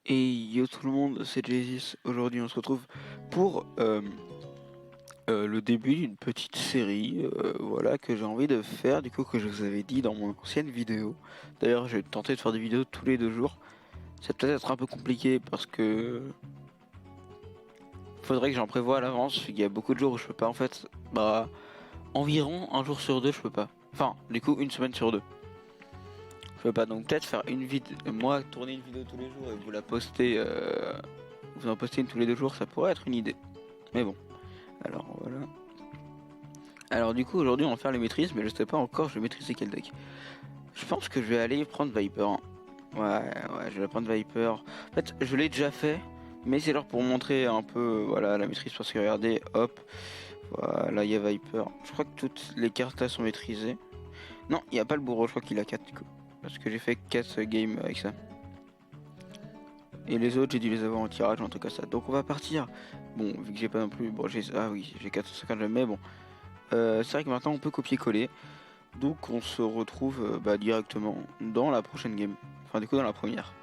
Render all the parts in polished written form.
Et yo tout le monde, c'est Jayzis. Aujourd'hui on se retrouve pour le début d'une petite série voilà, que j'ai envie de faire, du coup que je vous avais dit dans mon ancienne vidéo. D'ailleurs je vais tenter de faire des vidéos tous les 2 jours. Ça peut être un peu compliqué parce que faudrait que j'en prévoie à l'avance. Il y a beaucoup de jours où je peux pas en fait. Bah environ un jour sur deux je peux pas. Enfin du coup une semaine sur deux. Je peux pas, donc peut-être faire une vidéo, moi tourner une vidéo tous les jours et vous la poster, vous en poster une tous les 2 jours, ça pourrait être une idée. Mais bon, alors voilà. Alors du coup aujourd'hui on va faire les maîtrises, mais je sais pas encore je vais maîtriser quel deck. Je pense que je vais aller prendre Viper. Ouais, je vais prendre Viper. En fait je l'ai déjà fait, mais c'est alors pour montrer un peu voilà la maîtrise, parce que regardez, hop, voilà il y a Viper. Je crois que toutes les cartes là sont maîtrisées. Non, il n'y a pas le bourreau, je crois qu'il a 4 du coup. Parce que j'ai fait 4 games avec ça. Et les autres, j'ai dû les avoir en tirage, en tout cas ça. Donc on va partir. Bon, vu que j'ai pas non plus. Bon, j'ai. Ah oui, j'ai 450 jamais, mais bon. C'est vrai que maintenant on peut copier-coller. Donc on se retrouve directement dans la prochaine game. Enfin, du coup, dans la première.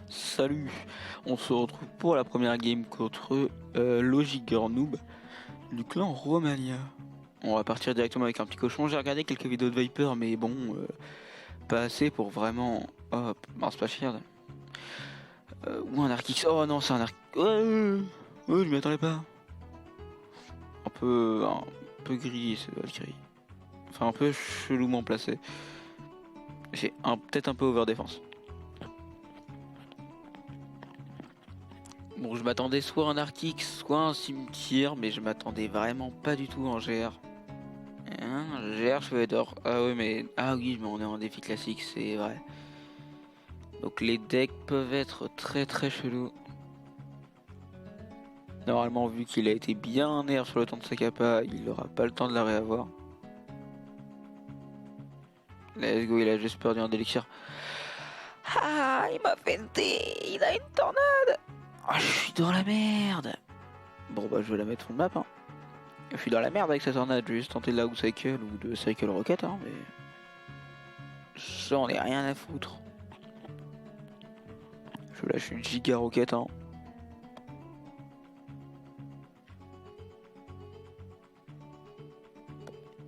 Salut. On se retrouve pour la première game contre Logiger Noob du clan Romania. On va partir directement avec un petit cochon. J'ai regardé quelques vidéos de Viper, mais bon, pas assez pour vraiment. Hop, mince, pas fier. Ou un Arcix. Oh non, c'est un Arc. Ouais, je m'y attendais pas. Un peu grillé ce Valkyrie. Enfin, un peu chelouement placé. J'ai peut-être un peu over défense. Bon, je m'attendais soit un Arcix, soit un cimetière, mais je m'attendais vraiment pas du tout en GR. GR, cheveux d'or. Ah oui, mais. Ah oui, mais on est en défi classique, c'est vrai. Donc les decks peuvent être très très chelous. Normalement, vu qu'il a été bien nerf sur le temps de sa capa, il aura pas le temps de la réavoir. Let's go, il a juste perdu un élixir. Ah, il m'a feinté, il a une tornade. Ah, je suis dans la merde. Bon, bah, je vais la mettre full map, hein. Je suis dans la merde avec cette tornade, je vais juste tenter de la Hook Cycle ou de Cycle Rocket, hein, mais. J'en ai rien à foutre. Je lâche une giga rocket, hein.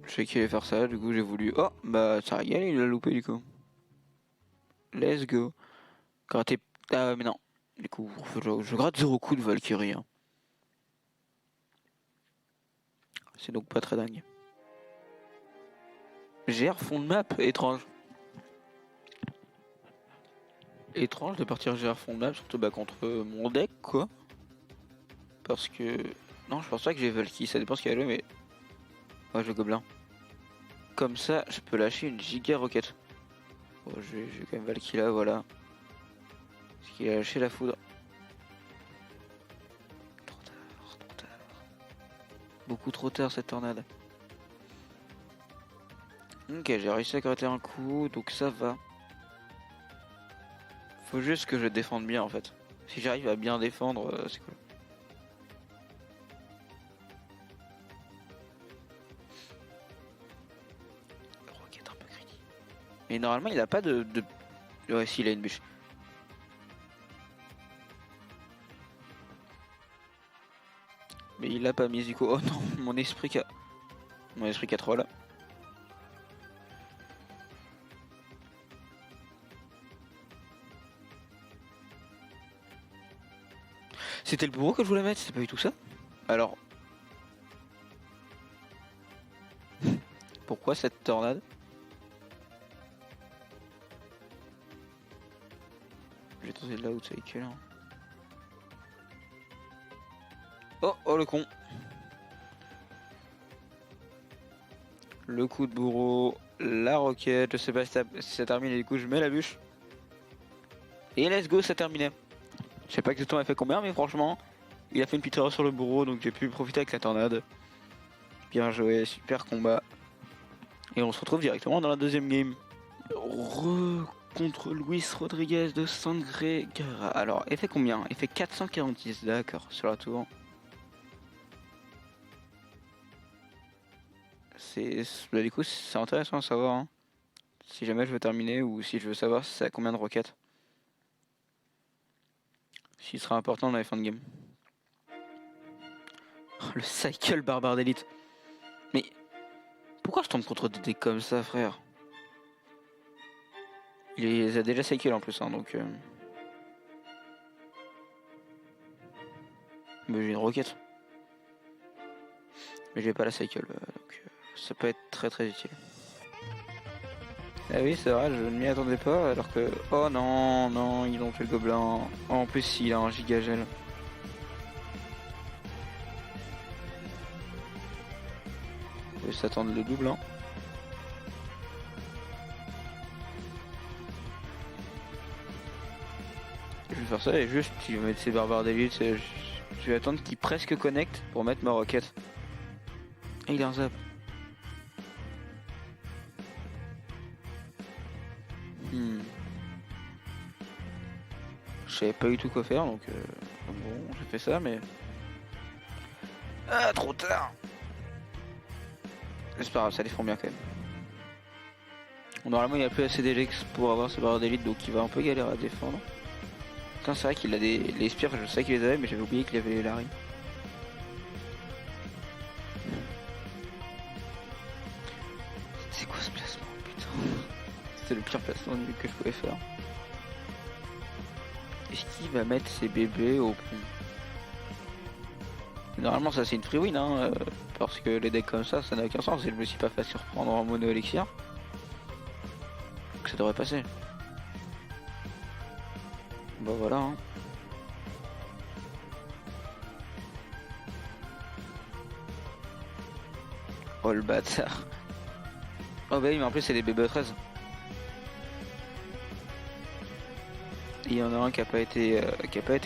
Je sais qu'il allait faire ça, du coup j'ai voulu. Oh, bah ça a gagné, il l'a loupé du coup. Let's go. Gratter. Ah, mais non. Du coup, je gratte 0 coup de Valkyrie, hein. C'est donc pas très dingue. GR fond de map, étrange. Étrange de partir GR fond de map, surtout bah, contre mon deck, quoi. Parce que. Non, je pense pas que j'ai Valky, ça dépend ce qu'il y a joué, mais. Ouais, je gobelin. Comme ça, je peux lâcher une giga rocket. Bon, j'ai quand même Valky là, voilà. Parce qu'il a lâché la foudre. Trop tard, trop tard. Beaucoup trop tard cette tornade. Ok, j'ai réussi à gratter un coup, donc ça va. Faut juste que je défende bien en fait. Si j'arrive à bien défendre, c'est cool. Rocket un peu greedy. Mais normalement il a pas de. Ouais, si, il a une bûche. Mais il l'a pas mis du coup. Oh non, mon esprit qui a. Mon esprit qui a 3 là. C'était le bourreau que je voulais mettre, c'était pas du tout ça. Alors. Pourquoi cette tornade? Je vais tenter de la Cycle. Hein. Oh le con. Le coup de bourreau, la roquette, je sais pas si ça termine et du coup je mets la bûche. Et let's go, ça terminait. Je sais pas exactement il a fait combien, mais franchement, il a fait une petite erreur sur le bourreau, donc j'ai pu profiter avec la tornade. Bien joué, super combat. Et on se retrouve directement dans la deuxième game. Contre Luis Rodriguez de Sangre Guerra. Alors, il fait combien? Il fait 446, d'accord, sur la tour. Bah, du coup c'est intéressant à savoir hein. Si jamais je veux terminer ou si je veux savoir si ça a combien de roquettes. S'il sera important dans les fins de game. Oh, le cycle barbare d'élite. Mais pourquoi je tombe contre des decks comme ça frère? Il les a déjà cycle en plus hein, donc mais j'ai une roquette. Mais j'ai pas la cycle donc ça peut être très utile. Ah oui c'est vrai, je ne m'y attendais pas alors que... Oh non, ils ont fait le gobelin. Oh, en plus il a un giga gel. On peut s'attendre le double hein. Je vais faire ça et juste il va mettre ses barbares d'élite. Je vais attendre qu'il presque connecte pour mettre ma roquette. Et il a un zap. Je savais pas du tout quoi faire donc bon j'ai fait ça mais... Ah trop tard. C'est pas grave, ça défend bien quand même. Normalement il a plus assez d'Elex pour avoir ses barres d'élite donc il va un peu galérer à défendre. Putain c'est vrai qu'il a les spires, je sais qu'il les avait mais j'avais oublié qu'il avait les Larry. C'est quoi ce placement putain? C'était le pire placement que je pouvais faire. Est-ce qu'il va mettre ses bébés au pont? Normalement ça c'est une free win hein, parce que les decks comme ça n'a aucun sens et je me suis pas fait surprendre en mono élixir. Donc ça devrait passer. Bah voilà hein. Oh le bâtard. Oh bah oui mais en plus c'est des BB13. Il y en a un qui a pas été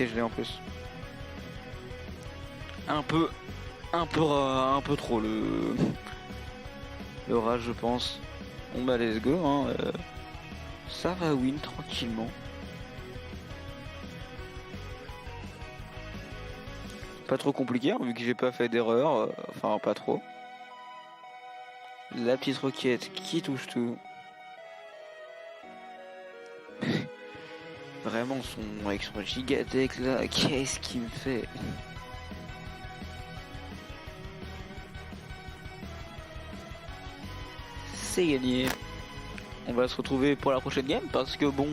gelé en plus. Un peu trop le rage je pense. Bon bah let's go hein. Ça va win tranquillement. Pas trop compliqué hein, vu que j'ai pas fait d'erreur, enfin pas trop. La petite roquette qui touche tout. Vraiment son avec son gigadeck là, qu'est-ce qu'il me fait? C'est gagné. On va se retrouver pour la prochaine game parce que bon,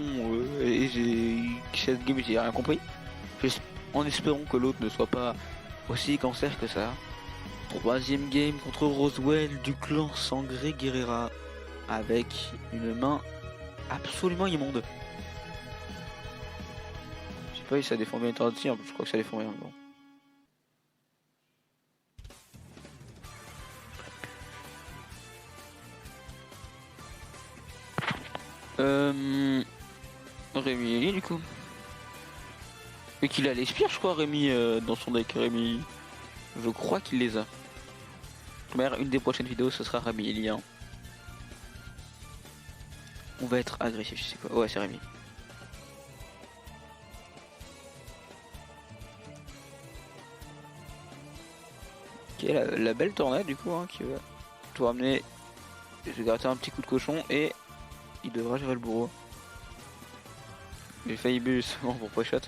cette game j'ai rien compris. En espérant que l'autre ne soit pas aussi cancer que ça. Troisième game contre Roswell du clan Sangré Guerrera avec une main absolument immonde. Je sais pas si ça défend bien interdit, je crois que ça défend bien. Bon. Rémi Eli du coup. Et qu'il a les spires je crois Rémi dans son deck Rémi. Je crois qu'il les a. D'ailleurs une des prochaines vidéos ce sera Rémi Eli hein. On va être agressif je sais quoi. Ouais c'est Rémi. Ok la belle tornade du coup hein, qui va tout ramener. Je vais gratter un petit coup de cochon et il devra gérer le bourreau. J'ai failli buter justement pour pré-shot.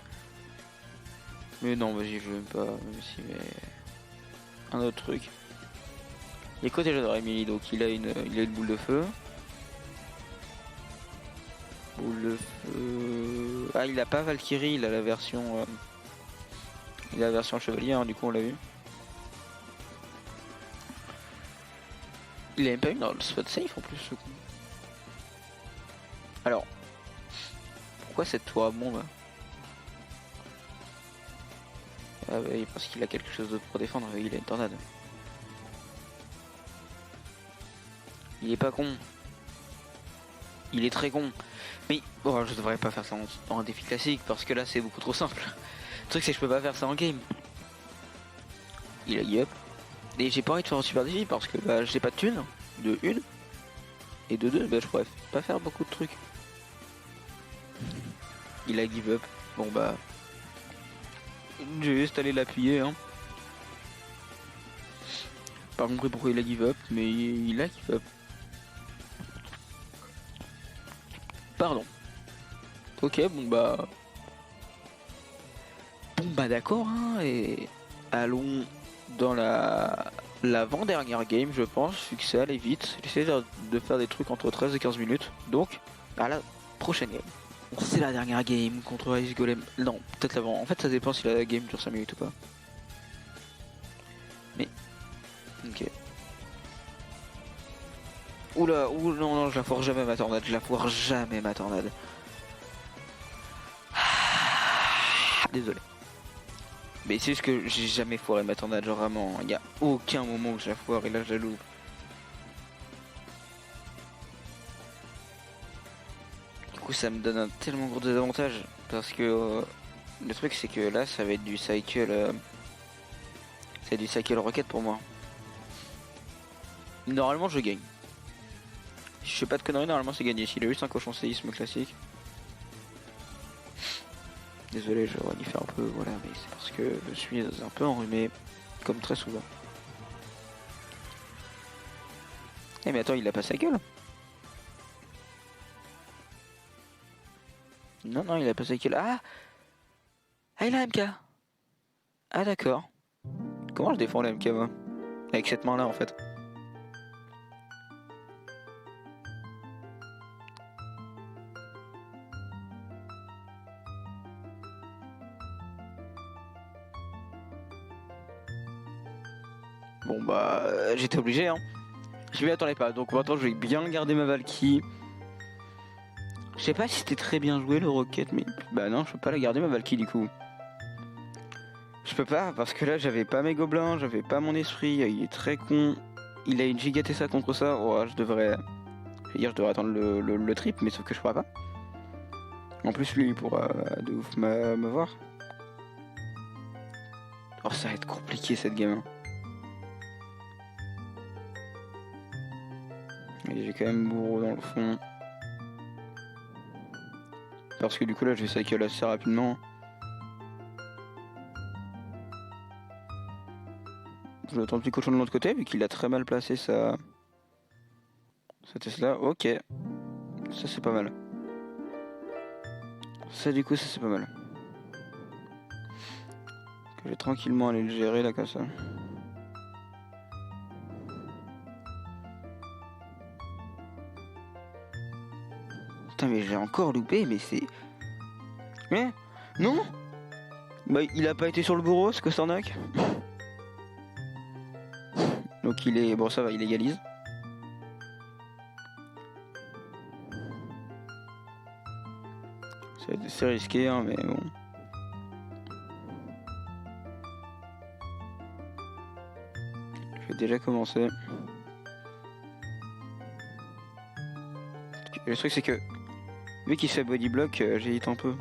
Mais non, vas-y, je veux même pas. Même si, mais... Un autre truc. Il est quoi déjà de Rémi? Donc il a une boule de feu. Boule de feu. Ah, il a pas Valkyrie, il a la version. Il a la version chevalier, hein, du coup on l'a vu. Il a même pas eu dans le spot safe en plus, ce coup. Alors. Pourquoi cette tour à bombe? Ah oui, parce qu'il a quelque chose d'autre pour défendre, il a une tornade. Il est pas con. Il est très con. Mais bon, je devrais pas faire ça en un défi classique parce que là c'est beaucoup trop simple. Le truc c'est que je peux pas faire ça en game. Il a give up. Et j'ai pas envie de faire un super défi parce que bah, j'ai pas de thunes. De une. Et de deux, bah, je pourrais pas faire beaucoup de trucs. Il a give up. Bon bah. Je vais juste aller l'appuyer hein. Pas compris pourquoi il a give up, mais il a give up. Pardon. Ok, bon bah... Bon bah d'accord, hein, et allons dans l'avant-dernière game, je pense, vu que c'est allé vite. J'essaie de faire des trucs entre 13 et 15 minutes, donc à la prochaine game. Bon, c'est la dernière game contre Ice Golem. Non, peut-être l'avant. En fait, ça dépend si la game dure 5 minutes ou pas. Mais... Ok. Oula, oula, non, non, je la foire jamais ma tornade, je la foire jamais ma tornade. Désolé. Mais c'est juste que j'ai jamais foiré ma tornade, genre vraiment, il n'y a aucun moment où je la foire et là je la loupe. Du coup ça me donne un tellement gros désavantage parce que le truc c'est que là ça va être du cycle... c'est du cycle rocket pour moi. Normalement je gagne. Je fais pas de conneries, normalement c'est gagné. S'il a juste un cochon séisme classique. Désolé, j'aurais dû faire un peu, voilà, mais c'est parce que je suis un peu enrhumé, comme très souvent. Eh mais attends, il a pas sa gueule. Non, non, il a pas sa gueule. Ah, ah il a MK. Ah d'accord. Comment je défends la MK moi? Avec cette main là en fait. Bon bah j'étais obligé hein. Je m'y attendais pas, donc maintenant je vais bien garder ma Valky. Je sais pas si c'était très bien joué le Rocket, mais bah non, je peux pas la garder ma Valky du coup. Je peux pas parce que là j'avais pas mes gobelins, j'avais pas mon esprit, il est très con. Il a une giga ça contre ça, oh, je devrais attendre le trip, mais sauf que je pourrais pas. En plus lui il pourra de ouf me voir. Oh ça va être compliqué cette game. Et j'ai quand même bourreau dans le fond. Parce que du coup là je vais cycle assez rapidement. Je vais attendre le petit cochon de l'autre côté vu qu'il a très mal placé sa Tesla. Ok. Ça c'est pas mal. Ça du coup ça c'est pas mal. Je vais tranquillement aller le gérer là comme ça. Putain mais j'ai encore loupé mais c'est... Mais non. Bah il a pas été sur le bourreau ce Costernac. Donc il est... Bon ça va, il égalise. Ça va être assez risqué hein mais bon. Je vais déjà commencer. Le truc c'est que vu qu'il se fait body block, j'hésite un peu.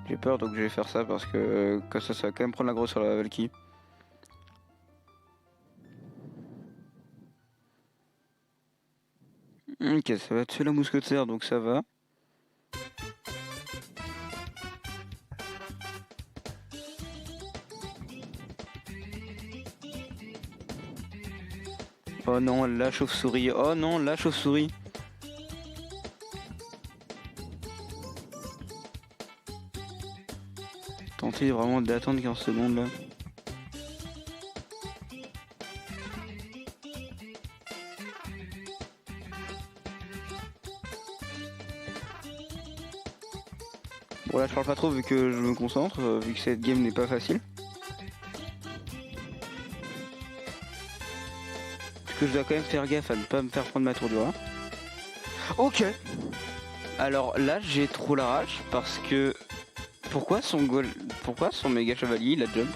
J'ai peur donc je vais faire ça parce que comme ça va quand même prendre la grosse sur la Valky. Ok, ça va tuer la mousquetaire donc ça va. Oh non, la chauve-souris. Oh non, la chauve-souris. Tentez vraiment d'attendre 15 secondes là. Bon là je parle pas trop vu que je me concentre, vu que cette game n'est pas facile. Parce que je dois quand même faire gaffe à ne pas me faire prendre ma tour du rat. Ok. Alors là j'ai trop la rage parce que... Pourquoi son méga chevalier il a jump?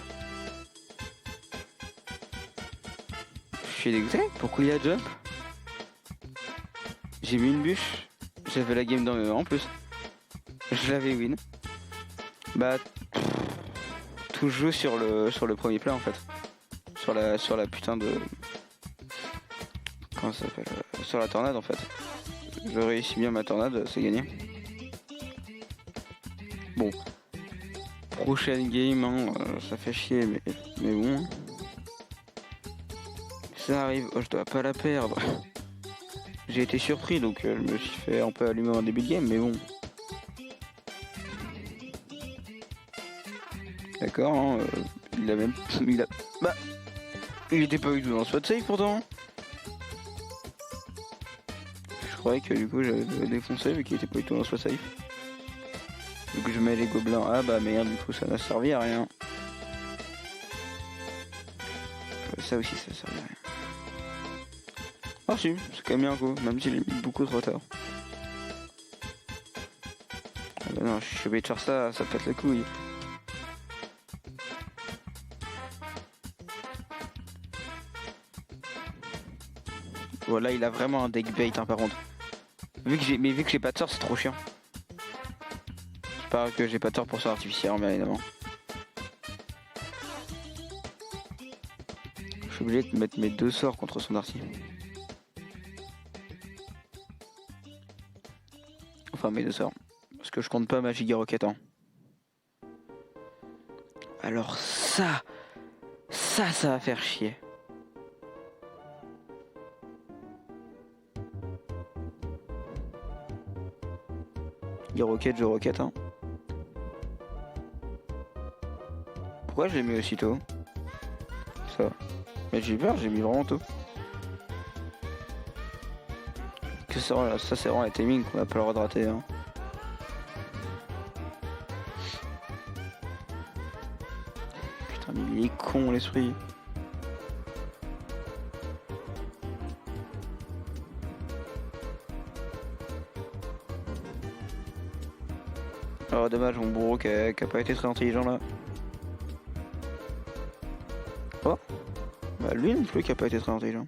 Je suis dégoûté, pourquoi il a jump? J'ai mis une bûche, j'avais la game dans mes mains en plus. Je l'avais win. Bah tout joue sur le premier plat en fait. Sur la putain de... Comment ça s'appelle? Sur la tornade en fait. Je réussis bien ma tornade, c'est gagné. Bon. Prochaine game, hein, ça fait chier, mais bon. Ça arrive, oh, je dois pas la perdre. J'ai été surpris, donc je me suis fait un peu allumer en début de game, mais bon. D'accord, hein, il a même... il était pas du tout dans le spot save pourtant. Je croyais que du coup j'avais défoncé vu qu'il était pas du tout dans le spot save. Donc je mets les gobelins, ah bah merde, du coup ça n'a servi à rien. Ça aussi ça servi à rien. Ah si, c'est quand même bien un coup, même s'il est mis beaucoup trop tard. Ah bah non, je suis obligé de faire ça, ça pète la couille. Voilà, il a vraiment un deck bait hein, par contre. Vu que j'ai pas de sort, c'est trop chiant. C'est pas que j'ai pas de sort pour sort artificiel, bien évidemment. Je suis obligé de mettre mes 2 sorts contre son arti. Enfin mes 2 sorts. Parce que je compte pas ma Giga Rocket hein. Alors ça va faire chier. Il rocket, je rocket hein. Pourquoi je l'ai mis aussitôt? Ça. Mais j'ai peur, j'ai mis vraiment tôt. Que ça c'est vraiment la timing qu'on a pas le droit de rater hein. Putain mais il est con l'esprit. Oh dommage mon bourreau qui a pas été très intelligent là. Oh bah lui non plus qui a pas été très intelligent.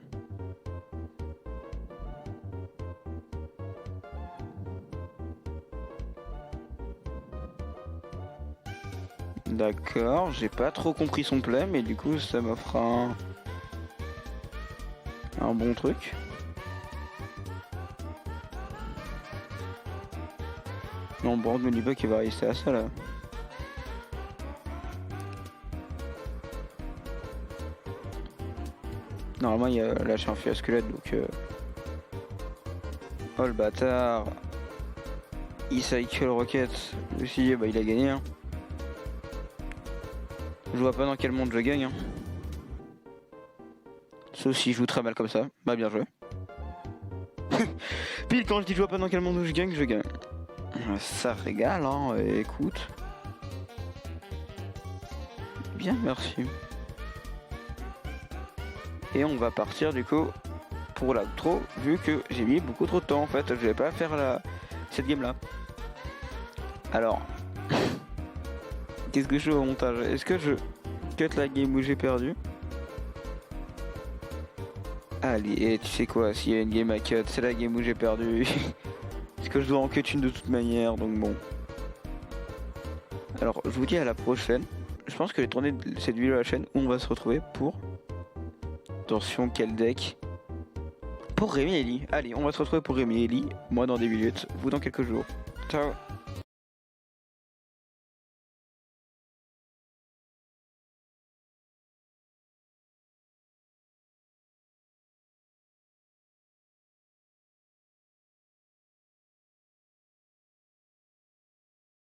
D'accord, j'ai pas trop compris son play mais du coup ça m'offre un bon truc. Non, bon, me dis pas qu'il va rester à ça là. Normalement, il a lâché un fût à squelette donc. Oh le bâtard. Il cycle rocket. Aussi, bah il a gagné. Hein. Je vois pas dans quel monde je gagne. Hein. Sauf s'il joue très mal comme ça. Bah bien joué. Pile quand je dis je vois pas dans quel monde je gagne, je gagne. Ça régale, hein, écoute. Bien, merci. Et on va partir du coup pour l'outro, vu que j'ai mis beaucoup trop de temps en fait. Je vais pas faire cette game là. Alors, qu'est-ce que je fais au montage? Est-ce que je cut la game où j'ai perdu? Allez, et tu sais quoi, s'il y a une game à cut, c'est la game où j'ai perdu. Parce que je dois en cut une de toute manière, donc bon. Alors, je vous dis à la prochaine. Je pense que j'ai tourné cette vidéo à la chaîne où on va se retrouver pour... Attention, quel deck? Pour Rémi et Ellie. Allez, on va se retrouver pour Rémi et Ellie. Moi dans des minutes, vous dans quelques jours. Ciao.